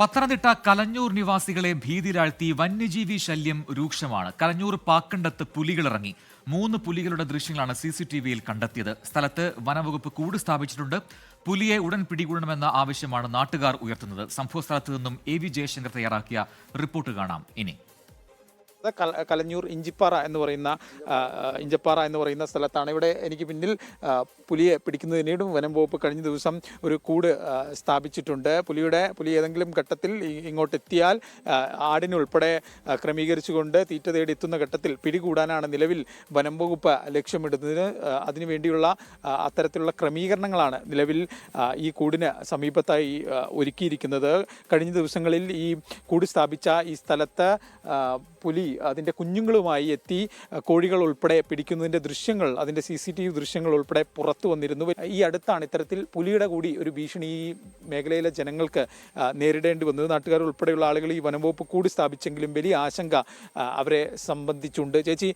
പത്തനംതിട്ട കലഞ്ഞൂർ നിവാസികളെ ഭീതിയിലാഴ്ത്തി വന്യജീവി ശല്യം രൂക്ഷമാണ്. കലഞ്ഞൂർ പാക്കണ്ടത്ത് പുലികളിറങ്ങി. 3 പുലികളുടെ ദൃശ്യങ്ങളാണ് CCTVയിൽ കണ്ടെത്തിയത്. സ്ഥലത്ത് വനംവകുപ്പ് കൂട് സ്ഥാപിച്ചിട്ടുണ്ട്. പുലിയെ ഉടൻ പിടികൂടണമെന്ന ആവശ്യമാണ് നാട്ടുകാർ ഉയർത്തുന്നത്. സംഭവസ്ഥലത്ത് നിന്നും AV ജയശങ്കർ തയ്യാറാക്കിയ റിപ്പോർട്ട് കാണാം ഇനി. കലഞ്ഞൂർ ഇഞ്ചപ്പാറ എന്ന് പറയുന്ന സ്ഥലത്താണ്. ഇവിടെ എനിക്ക് പിന്നിൽ പുലിയെ പിടിക്കുന്നതിനും വനം വകുപ്പ് കഴിഞ്ഞ ദിവസം ഒരു കൂട് സ്ഥാപിച്ചിട്ടുണ്ട്. പുലി ഏതെങ്കിലും ഘട്ടത്തിൽ ഇങ്ങോട്ട് എത്തിയാൽ ആടിനുൾപ്പെടെ ക്രമീകരിച്ചുകൊണ്ട് തീറ്റ തേടി എത്തുന്ന ഘട്ടത്തിൽ പിടികൂടാനാണ് നിലവിൽ വനം വകുപ്പ് ലക്ഷ്യമിടുന്നതിന്. അതിനുവേണ്ടിയുള്ള അത്തരത്തിലുള്ള ക്രമീകരണങ്ങളാണ് നിലവിൽ ഈ കൂടിന് സമീപത്തായി ഒരുക്കിയിരിക്കുന്നത്. കഴിഞ്ഞ ദിവസങ്ങളിൽ ഈ കൂട് സ്ഥാപിച്ച ഈ സ്ഥലത്ത് പുലി അതിൻ്റെ കുഞ്ഞുങ്ങളുമായി എത്തി കോഴികൾ ഉൾപ്പെടെ പിടിക്കുന്നതിൻ്റെ ദൃശ്യങ്ങൾ, അതിൻ്റെ CCTV ദൃശ്യങ്ങൾ ഉൾപ്പെടെ പുറത്തു വന്നിരുന്നു. ഈ അടുത്താണ് ഇത്തരത്തിൽ പുലിയുടെ കൂടി ഒരു ഭീഷണി ഈ മേഖലയിലെ ജനങ്ങൾക്ക് നേരിടേണ്ടി വന്നത്. നാട്ടുകാർ ഉൾപ്പെടെയുള്ള ആളുകൾ ഈ വനംവകുപ്പ് കൂടി സ്ഥാപിച്ചെങ്കിലും വലിയ ആശങ്ക അവരെ സംബന്ധിച്ചുണ്ട്. ചേച്ചി,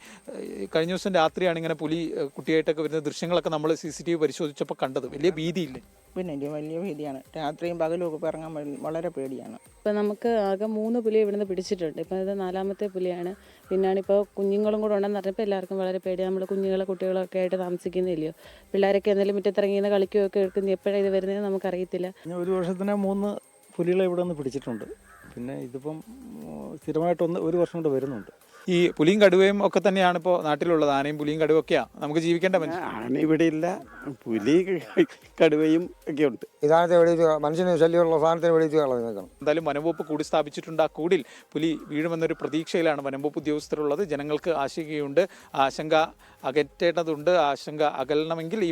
കഴിഞ്ഞ ദിവസം രാത്രിയാണ് ഇങ്ങനെ പുലി കുട്ടിയായിട്ടൊക്കെ വരുന്ന ദൃശ്യങ്ങളൊക്കെ നമ്മൾ CCTV പരിശോധിച്ചപ്പോൾ കണ്ടത്. വലിയ ഭീതിയില്ലേ? പിന്നെ വലിയ ഭീതിയാണ്. രാത്രിയും പകലും ഒക്കെ ഇറങ്ങാൻ വളരെ പേടിയാണ്. ഇപ്പം നമുക്ക് ആകെ 3 പുലിയെ ഇവിടുന്ന് പിടിച്ചിട്ടുണ്ട്. ഇപ്പം ഇത് 4ാമത്തെ പുലിയാണ്. പിന്നാണിപ്പോൾ കുഞ്ഞുങ്ങളും കൂടെ ഉണ്ടെന്ന് പറഞ്ഞപ്പോൾ എല്ലാവർക്കും വളരെ പേടിയാണ്. നമ്മൾ കുട്ടികളൊക്കെ ആയിട്ട് താമസിക്കുന്നില്ലയോ, പിള്ളേരൊക്കെ എന്തെങ്കിലും മുറ്റത്തിറങ്ങിയെന്ന് കളിക്കുകയൊക്കെ എടുക്കുന്നത്. എപ്പോഴാണ് ഇത് വരുന്നതെന്ന് നമുക്കറിയത്തില്ല. ഒരു വർഷത്തിന് 3 പുലികളെ ഇവിടെ നിന്ന് പിടിച്ചിട്ടുണ്ട്. പിന്നെ ഇതിപ്പം സ്ഥിരമായിട്ടൊന്ന് 1 വർഷം കൊണ്ട് വരുന്നുണ്ട്. ഈ പുലിയും കടുവയും ഒക്കെ തന്നെയാണ് ഇപ്പോൾ നാട്ടിലുള്ളത്. ആനയും പുലിയും കടുവ ഒക്കെയാണ് നമുക്ക് ജീവിക്കേണ്ട മനുഷ്യൻ. ആന ഇവിടെ ഇല്ല, പുലി കടുവയും ഒക്കെ ഉണ്ട്. ഇതാനത്തെ വെടിവെച്ച് മനുഷ്യന് ശല്യമുള്ള സാധനത്തിന് വെടിവെച്ച് കളഞ്ഞേക്കണം. എന്തായാലും വനംവകുപ്പ് കൂടി സ്ഥാപിച്ചിട്ടുണ്ട്. ആ കൂടിൽ പുലി വീഴുമെന്നൊരു പ്രതീക്ഷയിലാണ് വനംവകുപ്പ് ഉദ്യോഗസ്ഥരുള്ളത്. ജനങ്ങൾക്ക് ആശങ്കയുണ്ട്, ആശങ്ക അകറ്റേണ്ടതുണ്ട്. ആശങ്ക അകലണമെങ്കിൽ ഈ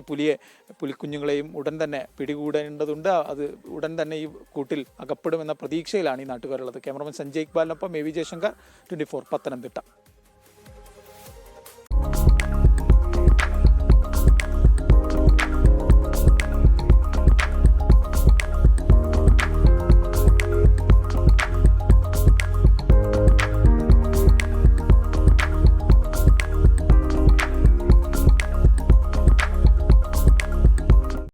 പുലിക്കുഞ്ഞുങ്ങളെയും ഉടൻ തന്നെ പിടികൂടേണ്ടതുണ്ട്. അത് ഉടൻ തന്നെ ഈ കൂട്ടിൽ അകപ്പെടുമെന്ന പ്രതീക്ഷയിലാണ് ഈ നാട്ടുകാരുള്ളത്. ക്യാമറമാൻ സഞ്ജയ് ഇക്ബാലിനൊപ്പം AV ജയശങ്കർ, 24 പത്തനംതിട്ട.